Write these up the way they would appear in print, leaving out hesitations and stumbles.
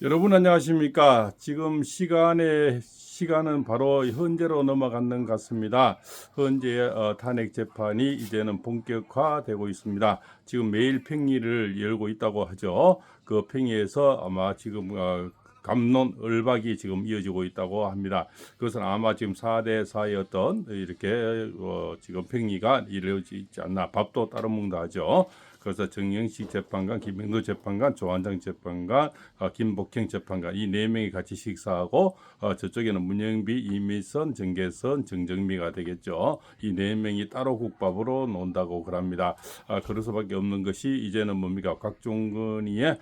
여러분 안녕하십니까? 지금 시간은 바로 현재로 넘어가는 것 같습니다. 현재 탄핵 재판이 이제는 본격화되고 있습니다. 지금 매일 평리를 열고 있다고 하죠. 그 평리에서 아마 지금 갑론을박이 지금 이어지고 있다고 합니다. 그것은 아마 지금 4대 4의 어떤 이렇게 지금 평리가 이루어지지 있지 않나. 밥도 따로 먹는다 하죠. 그래서 정영식 재판관, 김명도 재판관, 조한장 재판관, 김복형 재판관 이 네 명이 같이 식사하고 저쪽에는 문영비, 이미선, 정계선, 정정미가 되겠죠. 이 네 명이 따로 국밥으로 논다고 그럽니다. 그럴 수밖에 없는 것이 이제는 뭡니까? 곽종근이의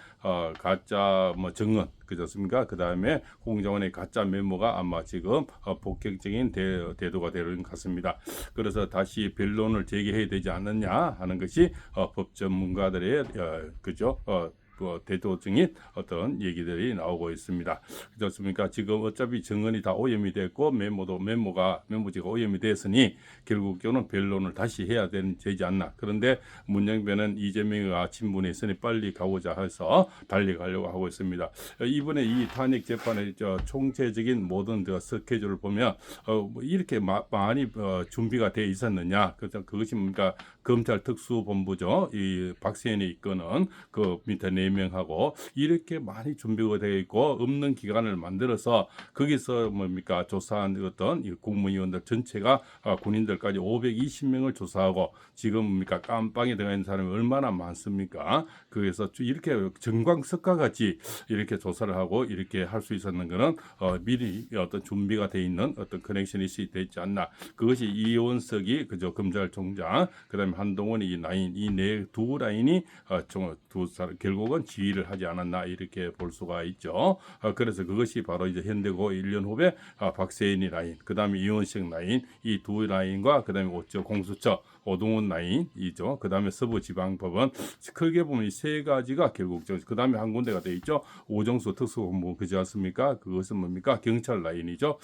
가짜 뭐 증언 그렇습니까? 그 다음에 홍정원의 가짜 메모가 아마 지금 본격적인 대두가 되는 것 같습니다. 그래서 다시 변론을 제기해야 되지 않느냐 하는 것이 법 전문가들의 그죠? 대도적인 어떤 얘기들이 나오고 있습니다. 그렇습니까? 지금 어차피 증언이 다 오염이 됐고 메모지가 오염이 됐으니 결국적으로는 변론을 다시 해야 되지 않나. 그런데 문영배는 이재명이가 친분이 있으니 빨리 가고자 해서 달려가려고 하고 있습니다. 이번에 이 탄핵 재판의 총체적인 모든 스케줄을 보면 뭐 이렇게 많이 준비가 돼 있었느냐? 그것이 뭡니까? 검찰 특수본부죠. 이 박세현이 이끄는 그 밑에 4명하고 이렇게 많이 준비가 되어 있고 없는 기관을 만들어서 거기서 뭡니까? 조사한 어떤 국무위원들 전체가 군인들까지 520명을 조사하고 지금 뭡니까? 깜빵에 들어가 있는 사람이 얼마나 많습니까? 그래서 이렇게 정광석과 같이 이렇게 조사를 하고 이렇게 할 수 있었는 것은 미리 어떤 준비가 돼 있는 어떤 커넥션이 있지 않나. 그것이 이원석이 그저 검찰총장, 그다음에 한동훈이 이 라인, 이 두 라인이 결국은 지휘를 하지 않았나 이렇게 볼 수가 있죠. 그래서 그것이 바로 이제 현대고 1년 후에 박세인이 라인, 그다음에 이원식 라인, 이 두 라인과 그다음에 공수처 오동훈 라인이죠. 그다음에 서부지방법원 크게 보면 이 세 가지가 결국 그다음에 한 군데가 돼 있죠. 오정수 특수본부 그지 않습니까? 그것은 뭡니까? 경찰 라인이죠.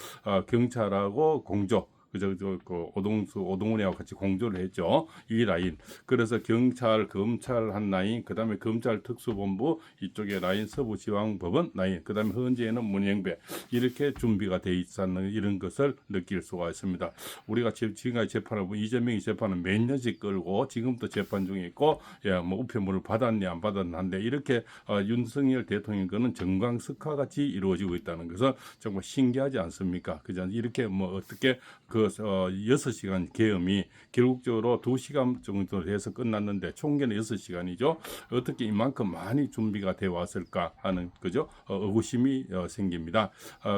경찰하고 공조 그저 그 오동훈이하고 같이 공조를 했죠. 이 라인. 그래서 경찰, 검찰 한 라인, 그다음에 검찰 특수본부 이쪽에 라인, 서부지방법원 라인, 그다음에 현재는 문영배 이렇게 준비가 돼 있었는 이런 것을 느낄 수가 있습니다. 우리가 지금까지 재판을 이재명이 재판을 몇 년씩 끌고 지금도 재판 중에 있고, 뭐 우편물을 받았냐 안 받았는데 이렇게 윤석열 대통령 거는 정광석화 같이 이루어지고 있다는 것은 정말 신기하지 않습니까? 그죠? 이렇게 뭐 어떻게 그 6시간 계엄이 결국적으로 2시간 정도 해서 끝났는데 총계는 6시간이죠. 어떻게 이만큼 많이 준비가 되어 왔을까 하는 그죠? 의구심이 생깁니다.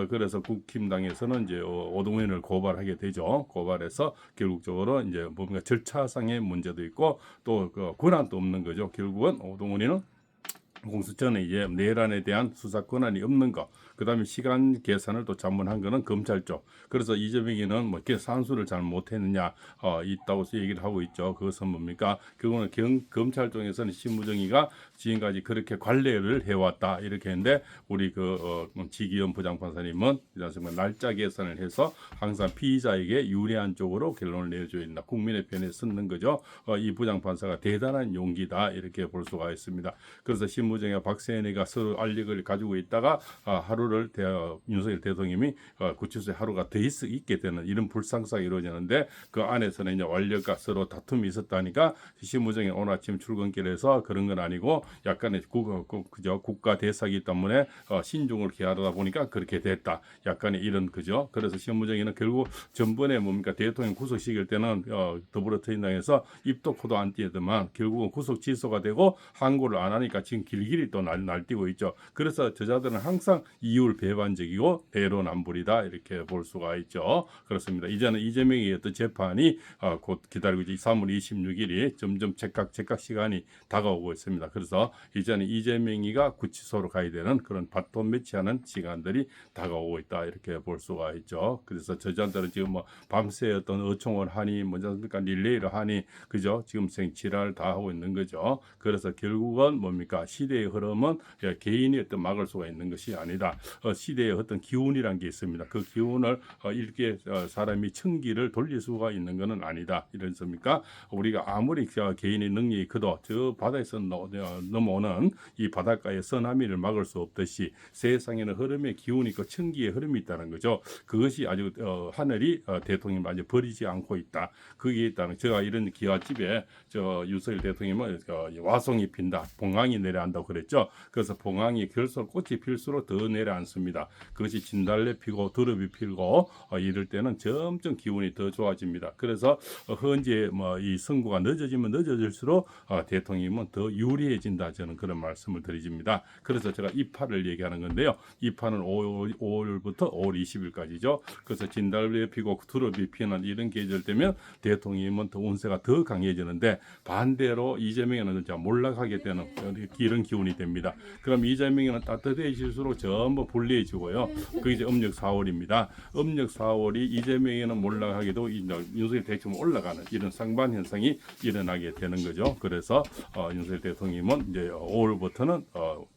그래서 국힘당에서는 이제 오동훈을 고발하게 되죠. 고발해서 결국적으로 이제 뭔가 절차상의 문제도 있고 또 그 권한도 없는 거죠. 결국은 오동훈이는 공수처는 이제 내란에 대한 수사 권한이 없는 거, 그다음에 시간 계산을 또 잘못한 거는 검찰 쪽. 그래서 이재명이는 뭐 산수를 잘 못했느냐 있다고 얘기를 하고 있죠. 그것은 뭡니까? 그거는 검찰 쪽에서는 신무정이가 지금까지 그렇게 관례를 해왔다 이렇게 했는데 우리 지기현 부장판사님은 날짜 계산을 해서 항상 피의자에게 유리한 쪽으로 결론을 내줘야 된다. 국민의 편에 서는 거죠. 이 부장판사가 대단한 용기다 이렇게 볼 수가 있습니다. 그래서 신무정과 박세현이가 서로 알력을 가지고 있다가 하루를 윤석열 대통령이 구치소에 하루가 더 있게 되는 이런 불상사가 이루어지는데 그 안에서는 이제 완력과 서로 다툼이 있었다니까 신무정이 오늘 아침 출근길에서 그런 건 아니고 약간의 국가 대사기 때문에 신중을 기하다 보니까 그렇게 됐다. 약간의 이런 그죠. 그래서 신무정이는 결국 전번에 뭡니까 대통령 구속시킬 때는 더불어민주당에서 입도 코도 안 띄더만 결국은 구속 취소가 되고 항고를 안 하니까 지금 길길이 또 날뛰고 있죠. 그래서 저자들은 항상 이율 배반적이고 대로남불이다 이렇게 볼 수가 있죠. 그렇습니다. 이제는 이재명의 어떤 재판이 곧 기다리고 있죠. 3월 26일이 점점 제각 시간이 다가오고 있습니다. 그래서 이제는 이재명이가 구치소로 가야 되는 그런 바톤 매치하는 시간들이 다가오고 있다 이렇게 볼 수가 있죠. 그래서 저자들은 지금 뭐 밤새 어떤 어총을 하니 뭐니까 릴레이를 하니 그죠? 지금 생치랄 다 하고 있는 거죠. 그래서 결국은 뭡니까? 시대의 흐름은 개인이 어떤 막을 수가 있는 것이 아니다. 시대의 어떤 기운이란 게 있습니다. 그 기운을 이렇게 사람이 천기를 돌릴 수가 있는 것은 아니다. 이렇습니까? 우리가 아무리 개인의 능력이 커도 저 바다에서 넘어오는 이 바닷가의 쓰나미를 막을 수 없듯이 세상에는 흐름의 기운이 있고 천기의 흐름이 있다는 거죠. 그것이 아주 하늘이 대통령을 아주 버리지 않고 있다. 그게 있다는 제가 이런 기와집에 윤석열 대통령은 와송이 핀다, 봉황이 내려앉다고 그랬죠. 그래서 봉황이 결석 꽃이 필수록 더 내려앉습니다. 그것이 진달래 피고 두릅이 피고 이럴 때는 점점 기운이 더 좋아집니다. 그래서 현재 이 선거가 늦어지면 늦어질수록 대통령은 더 유리해진다. 저는 그런 말씀을 드립니다. 그래서 제가 이파를 얘기하는 건데요. 이파는 5월부터 5월 20일까지죠. 그래서 진달래 피고 두릅이 피는 이런 계절 되면 대통령은 더 운세가 더 강해지는데 반대로 이재명에는 몰락하게 되는 이런 기운이 됩니다. 그럼 이재명에는 따뜻해질수록 전부 불리해지고요. 그게 이제 음력 4월입니다. 음력 4월이 이재명에는 몰락하게도 윤석열 대통령 올라가는 이런 상반 현상이 일어나게 되는 거죠. 그래서 윤석열 대통령은 이제 5월부터는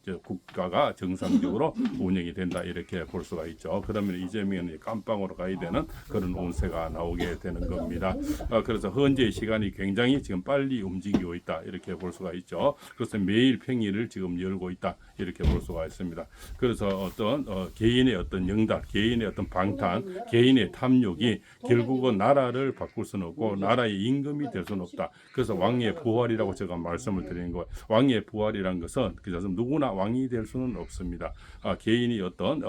이제 국가가 정상적으로 운영이 된다 이렇게 볼 수가 있죠. 그러면 이재명은 깜빵으로 가야 되는 그런 운세가 나오게 되는 겁니다. 그래서 현재의 시간이 굉장히 지금 빨리 움직이고 있다 이렇게 볼 수가 있죠. 그래서 매일 평일을 지금 열고 있다 이렇게 볼 수가 있습니다. 그래서 어떤 개인의 어떤 영달, 개인의 어떤 방탄, 개인의 탐욕이 결국은 나라를 바꿀 수는 없고 나라의 임금이 될 수는 없다. 그래서 왕의 부활이라고 제가 말씀을 드리는 거예요. 왕의 부활이란 것은 그래서 누구나 왕이 될 수는 없습니다. 개인이 어떤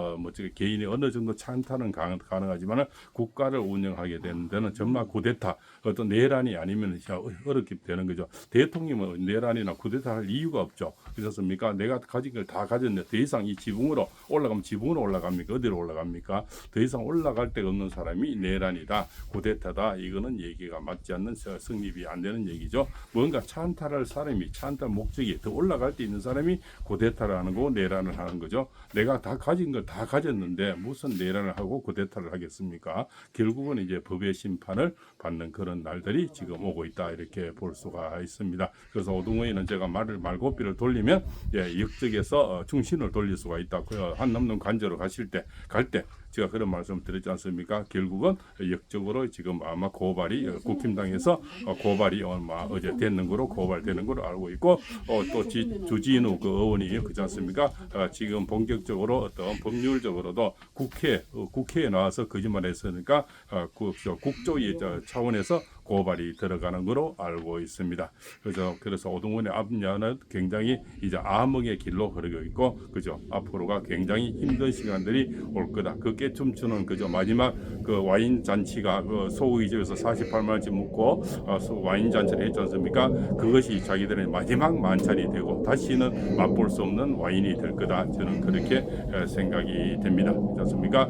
개인이 어느 정도 찬탈은 가능하지만 국가를 운영하게 되는 데는 정말 쿠데타 어떤 내란이 아니면 어렵게 되는 거죠. 대통령은 내란이나 쿠데타 할 이유가 없죠. 그렇습니까? 내가 가진 걸 다 가졌는데 더 이상 이 지붕으로 올라가면 지붕으로 올라갑니까? 어디로 올라갑니까? 더 이상 올라갈 데가 없는 사람이 내란이다, 쿠데타다. 이거는 얘기가 맞지 않는 성립이 안 되는 얘기죠. 뭔가 찬탈할 사람이 찬탈 목적이 더 올라갈 때 있는 사람이 쿠데타를 하는 거고 내란을 하는 거죠. 내가 다 가진 걸 다 가졌는데 무슨 내란을 하고 쿠데타를 하겠습니까? 결국은 이제 법의 심판을 받는 그런 날들이 지금 오고 있다 이렇게 볼 수가 있습니다. 그래서 오동호에는 제가 말고삐를 돌리면 역적에서 중신을 돌릴 수가 있다고요. 한남동 관저로 갈 때 제가 그런 말씀을 드렸지 않습니까? 결국은 역적으로 지금 아마 고발이 국힘당에서 고발이 어제 되는 거로 고발되는 거로 알고 있고 또 주진우 그 의원이 그렇지 않습니까? 지금 본격적으로 어떤 법률적으로도 국회에 나와서 거짓말했으니까 국조위 차원에서 고발이 들어가는 거로 알고 있습니다. 그래서 오동훈의 앞년은 굉장히 이제 암흑의 길로 흐르고 있고, 그죠? 앞으로가 굉장히 힘든 시간들이 올 거다. 그 깨춤추는 그죠? 마지막 그 와인 잔치가 그 소고기 집에서 48만 원씩 묻고 와인 잔치를 했지 않습니까? 그것이 자기들의 마지막 만찬이 되고 다시는 맛볼 수 없는 와인이 될 거다. 저는 그렇게 생각이 됩니다. 그렇지 않습니까?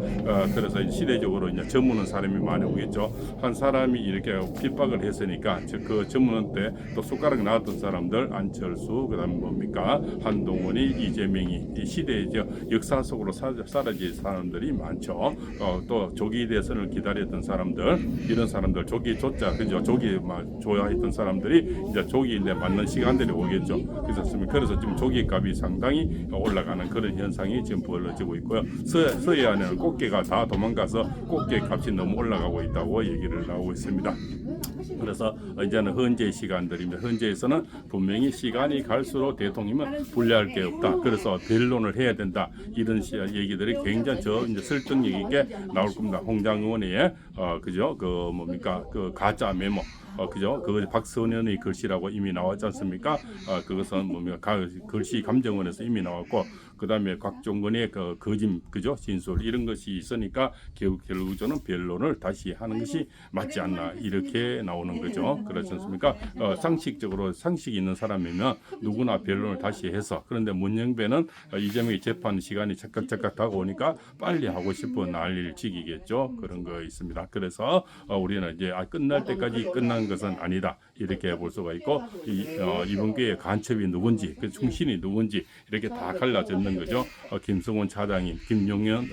그래서 시대적으로 이제 저무는 사람이 많이 오겠죠. 한 사람이 이렇게 핍박을 했으니까 그 전문 때 또 숟가락 나왔던 사람들 안철수 그다음 뭡니까 한동훈이 이재명이 이 시대의 역사 속으로 사라질 사람들이 많죠. 또 조기 대선을 기다렸던 사람들 이런 사람들 조기조차 그죠 조기 좋아했던 사람들이 이제 조기에 맞는 시간들이 오겠죠. 그래서 지금 조기값이 상당히 올라가는 그런 현상이 지금 벌어지고 있고요. 서해안에는 꽃게가 다 도망가서 꽃게 값이 너무 올라가고 있다고 얘기를 나오고 있습니다. 그래서 이제는 현재 시간들입니다. 현재에서는 분명히 시간이 갈수록 대통령은 불리할 게 없다. 그래서 변론을 해야 된다. 이런 얘기들이 굉장히 이제 설득력 있게 나올 겁니다. 홍장 의원의 그죠? 그 가짜 메모. 그죠? 그 박선현의 글씨라고 이미 나왔지 않습니까? 그것은 글씨 감정원에서 이미 나왔고, 그 다음에 곽종근의 그죠? 진술 이런 것이 있으니까 결국적으로는 변론을 다시 하는 것이 맞지 않나 이렇게 나오는 거죠. 그렇지 않습니까? 상식적으로 상식이 있는 사람이면 누구나 변론을 다시 해서 그런데 문영배는 이재명의 재판 시간이 착각착각 다가오니까 빨리 하고 싶은 난리를지기겠죠. 그런 거 있습니다. 그래서 우리는 이제 끝날 때까지 끝난 것은 아니다 이렇게 볼 수가 있고 이번 기회에 간첩이 누군지 그 충신이 누군지 이렇게 다 갈라졌는 거죠. 김성원 차장님, 김용현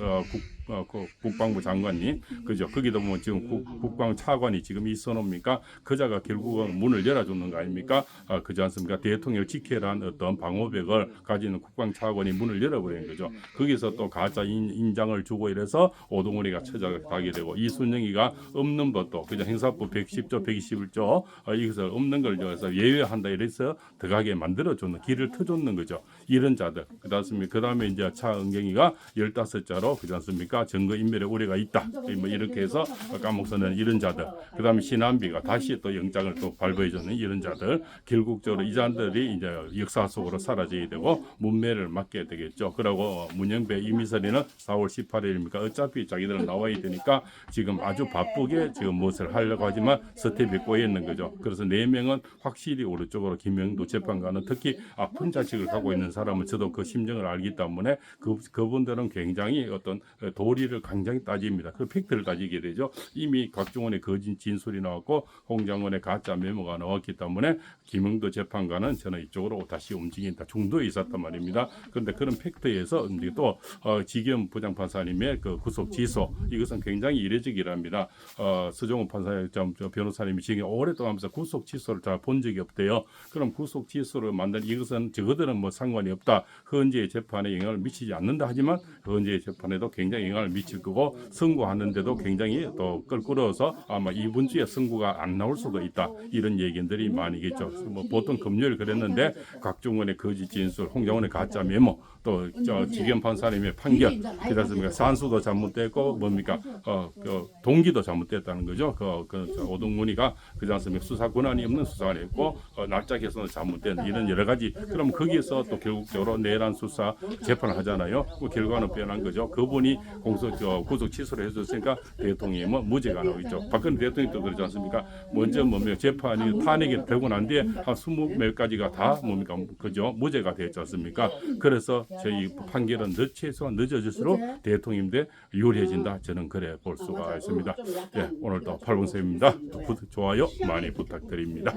그 국방부 장관님, 그죠? 거기도 뭐 지금 국방 차관이 지금 있어놓습니까? 그자가 결국은 문을 열어주는 거 아닙니까? 그지 않습니까? 대통령을 지켜라 한 어떤 방호벽을 가지는 국방 차관이 문을 열어버리는 거죠. 거기서 또 가짜 인장을 주고 이래서 오동훈이가 처자하게 되고 이순영이가 없는 것도 그죠? 행사법 110조, 121조 이것을 없는 걸 해서 예외한다 이래서 들어가게 만들어주는 길을 터줬는 거죠. 이런 자들 그 다음에 이제 차은경이가 15자로 그렇지 않습니까? 증거인멸의 우려가 있다. 뭐 이렇게 해서 까먹서는 이런 자들. 그 다음에 신한비가 다시 또 영장을 또 발부해주는 이런 자들. 결국적으로 이 자들이 이제 역사 속으로 사라져야 되고 문매를 맡게 되겠죠. 그리고 문영배, 이미설이는 4월 18일입니까? 어차피 자기들은 나와야 되니까 지금 아주 바쁘게 지금 무엇을 하려고 하지만 스텝이 꼬여 있는 거죠. 그래서 4명은 확실히 오른쪽으로 김영도 재판관은 특히 아픈 자식을 갖고 있는 사람은 저도 그 심정을 알기 때문에 그분들은 굉장히 어떤 도리를 굉장히 따집니다. 그 팩트를 따지게 되죠. 이미 곽중원의 거짓 진술이 나왔고 홍장원의 가짜 메모가 나왔기 때문에 김영도 재판관은 저는 이쪽으로 다시 움직인다. 중도에 있었단 말입니다. 그런데 그런 팩트에서 또 지겸 부장판사님의 그 구속 취소 이것은 굉장히 이례적이랍니다. 서정훈 판사님, 변호사님이 지금 오랫동안 하면서 구속 취소를 잘 본 적이 없대요. 그럼 구속 취소를 만든 이것은 저거들은 뭐 상관이 없다. 헌재의 재판에 영향을 미치지 않는다 하지만 헌재의 재판에도 굉장히 영향을 미칠 거고 선고하는데도 굉장히 또 끌끌어서 아마 이번 주에 선고가 안 나올 수도 있다. 이런 얘기들이 많이겠죠. 뭐 보통 금요일 그랬는데 곽중원의 거짓 진술, 홍장원의 가짜 메모, 또 지겸 판사님의 판결, 그렇습니까? 산수도 잘못됐고 뭡니까? 동기도 잘못됐다는 거죠. 오동문이가 그지 않습니까? 수사 권한이 없는 수사를 했고 날짜 개선도 잘못된 이런 여러 가지. 그럼 거기에서 또 결국적으로 내란 수사 재판을 하잖아요. 그 결과는 변한 거죠. 그분이 구속 취소를 해줬으니까 대통령이 뭐 무죄가 나오고 있죠. 박근혜 대통령도 그러지 않습니까? 먼저 재판이 탄핵이 되고 난 뒤에 한 20몇 가지가 다 뭡니까? 그죠? 무죄가 되었지 않습니까? 그래서 저희 판결은 최소한 늦어질수록 대통령인데 유리해진다. 저는 그래 볼 수가 있습니다. 네, 오늘도 8분 쌤입니다. 좋아요 많이 부탁드립니다.